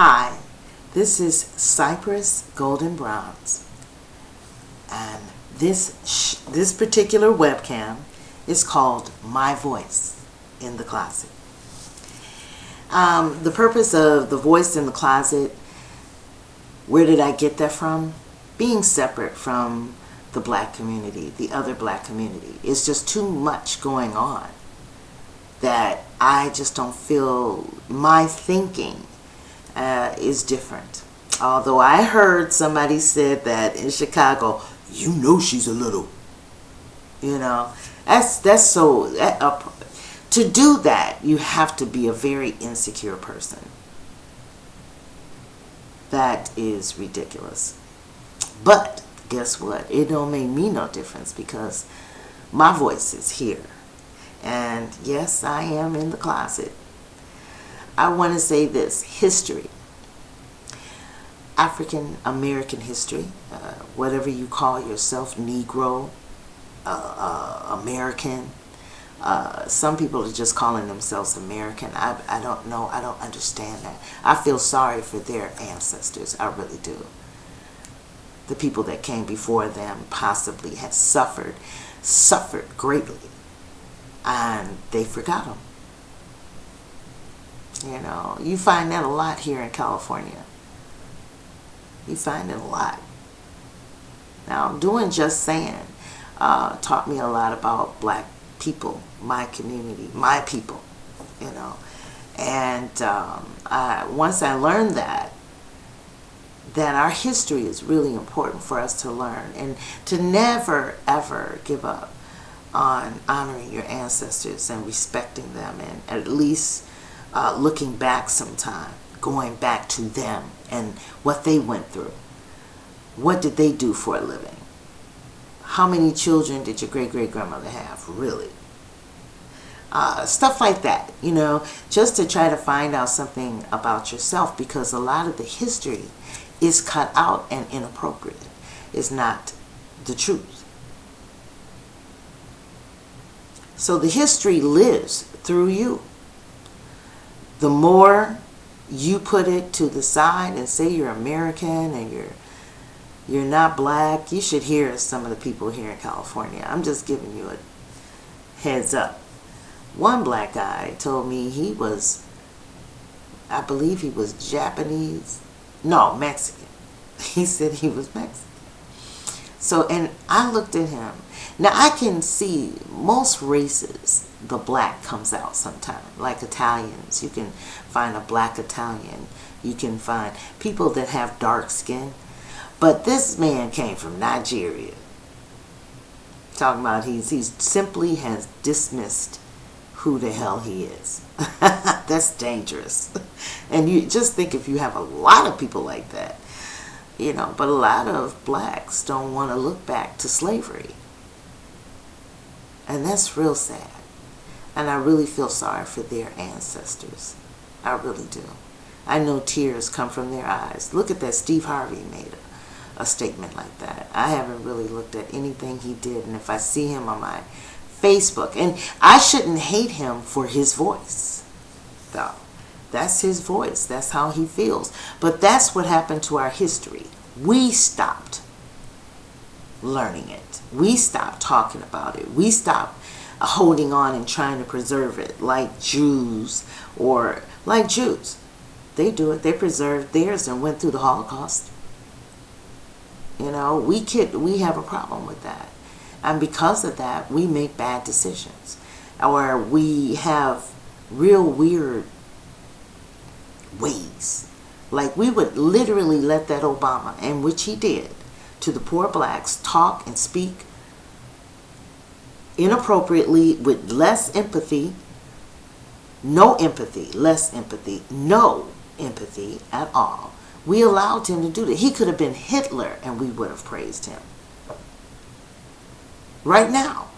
Hi, this is Cypress Golden Bronze, and this particular webcam is called My Voice in the Closet. The purpose of the voice in the closet, where did I get that from? Being separate from the black community, the other black community. It's just too much going on that I just don't feel my thinking is different. Although I heard somebody said that in Chicago, you know she's a little, that's so, to do that, you have to be a very insecure person. That is ridiculous. But guess what? It don't make me no difference because my voice is here. And yes, I am in the closet. I want to say this: history, African American history, whatever you call yourself, Negro, American. Some people are just calling themselves American. I don't know. I don't understand that. I feel sorry for their ancestors. I really do. The people that came before them possibly had suffered greatly, and they forgot them. You find that a lot here in California. You find it a lot. Now, doing Just Saying taught me a lot about black people, my community, my people, And once I learned that our history is really important for us to learn and to never, ever give up on honoring your ancestors and respecting them, and at least looking back sometime, going back to them and what they went through. What did they do for a living? How many children did your great-great-grandmother have, really? Stuff like that, just to try to find out something about yourself, because a lot of the history is cut out and inappropriate. It's not the truth. So the history lives through you. The more you put it to the side and say you're American and you're not black, you should hear some of the people here in California. I'm just giving you a heads up. One black guy told me I believe he was Japanese. No, Mexican. He said he was Mexican. So, and I looked at him. Now, I can see most races, the black comes out sometime. Like Italians, you can find a black Italian. You can find people that have dark skin. But this man came from Nigeria. Talking about he simply has dismissed who the hell he is. That's dangerous. And you just think if you have a lot of people like that, but a lot of blacks don't want to look back to slavery. And that's real sad. And I really feel sorry for their ancestors. I really do. I know tears come from their eyes. Look at that. Steve Harvey made a statement like that. I haven't really looked at anything he did. And if I see him on my Facebook, and I shouldn't hate him for his voice, though. That's his voice. That's how he feels. But that's what happened to our history. We stopped learning it. We stopped talking about it. We stopped holding on and trying to preserve it like Jews. They do it. They preserved theirs and went through the Holocaust. We have a problem with that. And because of that, we make bad decisions. Or we have real weird ways. Like we would literally let that Obama, and which he did, to the poor blacks, talk and speak inappropriately with less empathy, no empathy at all. We allowed him to do that. He could have been Hitler and we would have praised him. Right now.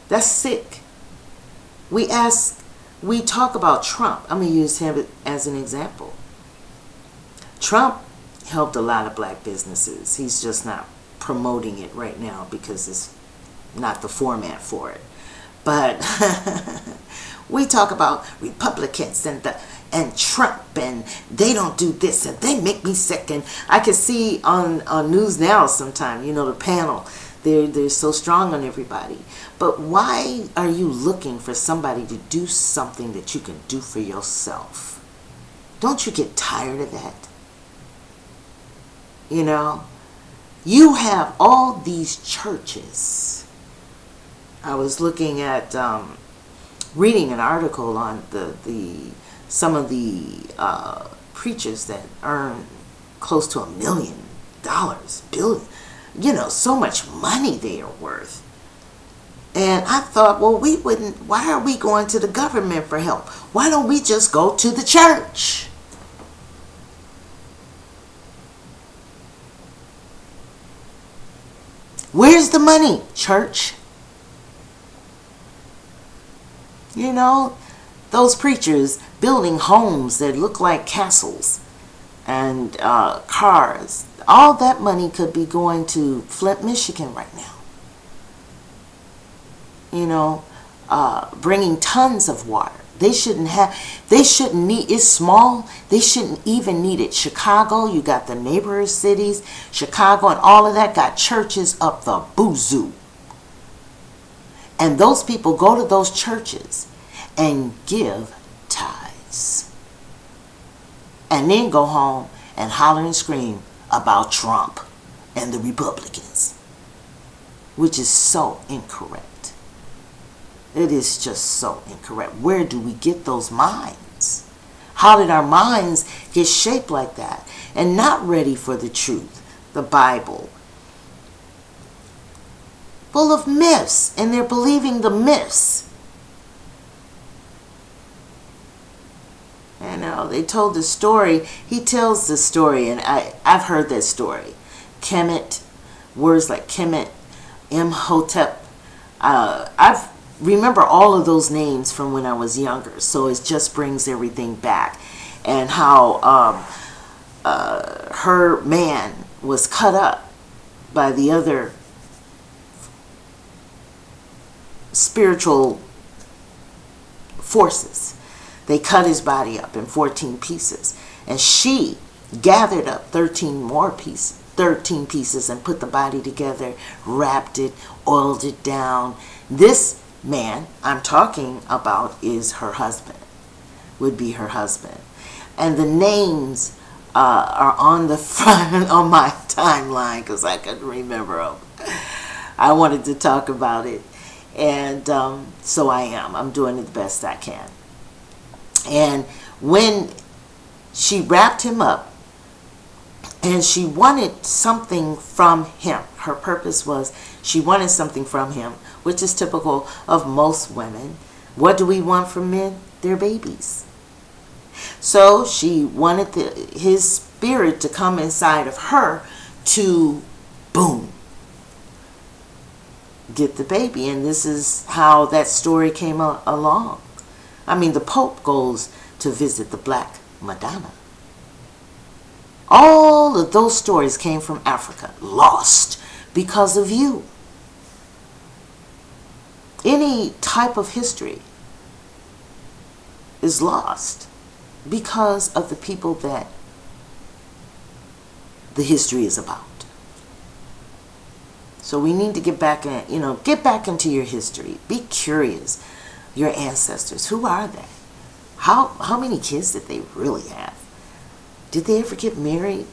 That's sick. We talk about Trump. I'm going to use him as an example. Trump helped a lot of black businesses. He's just not promoting it right now because it's not the format for it. But we talk about Republicans and and Trump, and they don't do this, and they make me sick. And I can see on News Now sometime, the panel, they're so strong on everybody. But why are you looking for somebody to do something that you can do for yourself? Don't you get tired of that? You have all these churches. I was looking at, reading an article on some of the preachers that earn close to $1 million, billion, so much money they are worth. And I thought, well, why are we going to the government for help? Why don't we just go to the church? Where's the money, church? Those preachers building homes that look like castles and cars. All that money could be going to Flint, Michigan right now. Bringing tons of water. They shouldn't need, it's small, they shouldn't even need it. Chicago, you got the neighboring cities, Chicago and all of that got churches up the boozoo. And those people go to those churches and give tithes. And then go home and holler and scream about Trump and the Republicans. Which is so incorrect. It is just so incorrect. Where do we get those minds? How did our minds get shaped like that and not ready for the truth, the Bible? Full of myths, and they're believing the myths. They told the story. He tells the story, and I've heard that story. Kemet, words like Kemet, Imhotep. I've remember all of those names from when I was younger, so it just brings everything back. And how her man was cut up by the other spiritual forces. They cut his body up in 14 pieces, and she gathered up 13 pieces and put the body together, wrapped it, oiled it down. This man I'm talking about is her husband, would be her husband. And the names are on the front on my timeline because I couldn't remember them. I wanted to talk about it, and so I'm doing it the best I can. And when she wrapped him up and she wanted something from him, her purpose was she wanted something from him, which is typical of most women. What do we want from men? Their babies. So she wanted his spirit to come inside of her to, boom, get the baby. And this is how that story came along. I mean, the Pope goes to visit the Black Madonna. All of those stories came from Africa, lost because of you. Any type of history is lost because of the people that the history is about. So we need to get back into your history. Be curious. Your ancestors, who are they? How many kids did they really have? Did they ever get married?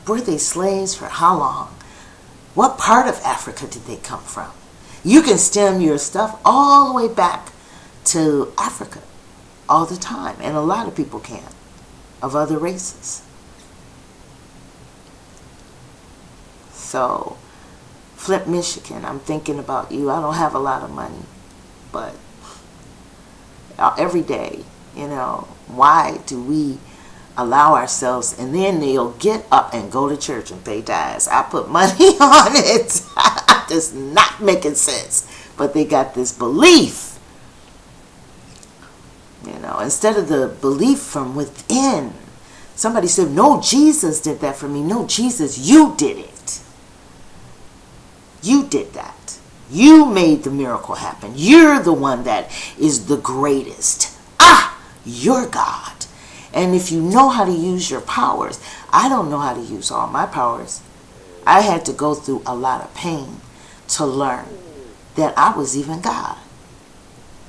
Were they slaves for how long? What part of Africa did they come from? You can stem your stuff all the way back to Africa all the time. And a lot of people can, of other races. So, Flint, Michigan, I'm thinking about you. I don't have a lot of money, but every day, why do we allow ourselves, and then they'll get up and go to church and pay tithes. I put money on it. It's not making sense. But they got this belief, instead of the belief from within. Somebody said, no, Jesus did that for me. No, Jesus, you did it. You did that. You made the miracle happen. You're the one that is the greatest. You're God. And if you know how to use your powers, I don't know how to use all my powers. I had to go through a lot of pain to learn that I was even God.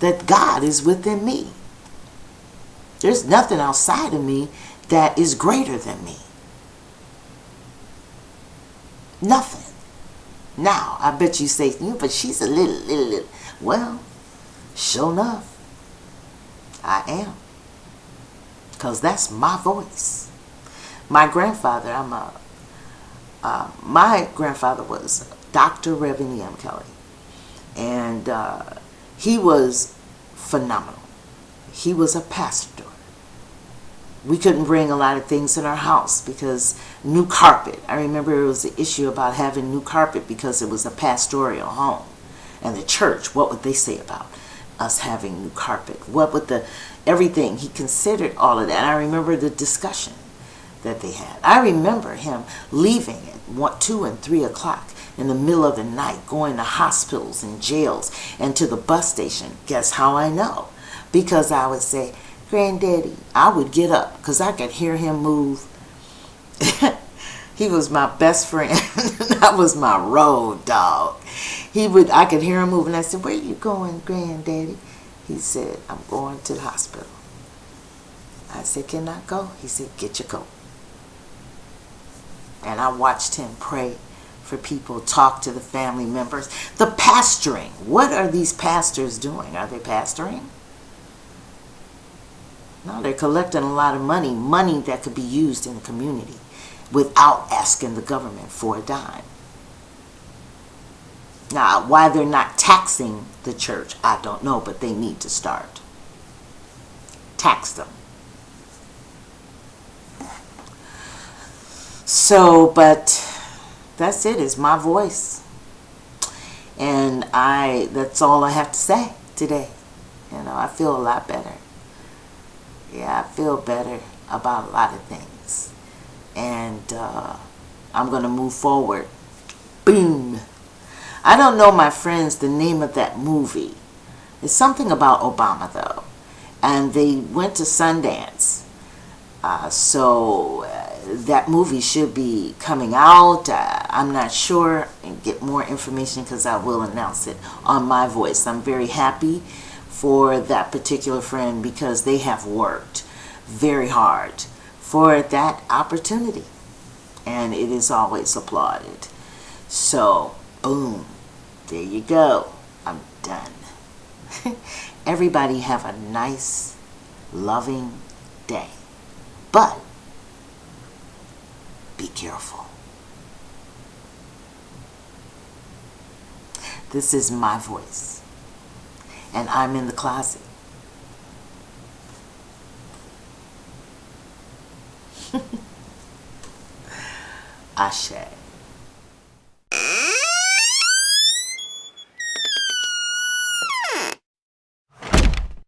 That God is within me. There's nothing outside of me that is greater than me. Nothing. Now, I bet you say, but she's a little. Well, sure enough, I am. Because that's my voice. My grandfather, my grandfather was Dr. Reverend E.M. Kelly. And he was phenomenal. He was a pastor. We couldn't bring a lot of things in our house because new carpet. I remember it was an issue about having new carpet because it was a pastoral home. And the church, what would they say about us having new carpet? What would everything? He considered all of that. I remember the discussion that they had. I remember him leaving at 2 and 3 o'clock in the middle of the night, going to hospitals and jails and to the bus station. Guess how I know? Because I would say, Granddaddy, I would get up because I could hear him move. He was my best friend. That was my road dog. I could hear him move, and I said, where you going, Granddaddy? He said, I'm going to the hospital. I said, can I go? He said, get your coat. And I watched him pray for people, talk to the family members. The pastoring. What are these pastors doing? Are they pastoring? No, they're collecting a lot of money that could be used in the community without asking the government for a dime. Now, why they're not taxing the church, I don't know, but they need to start. Tax them. So, but that's it. It's my voice. And that's all I have to say today. I feel a lot better. Yeah, I feel better about a lot of things. And I'm going to move forward. Boom. I don't know, my friends, the name of that movie. It's something about Obama, though. And they went to Sundance. So that movie should be coming out. I'm not sure. And get more information because I will announce it on my voice. I'm very happy for that particular friend because they have worked very hard for that opportunity. And it is always applauded. So, boom. There you go. I'm done. Everybody have a nice, loving day. But be careful. This is my voice. And I'm in the closet. Ashe.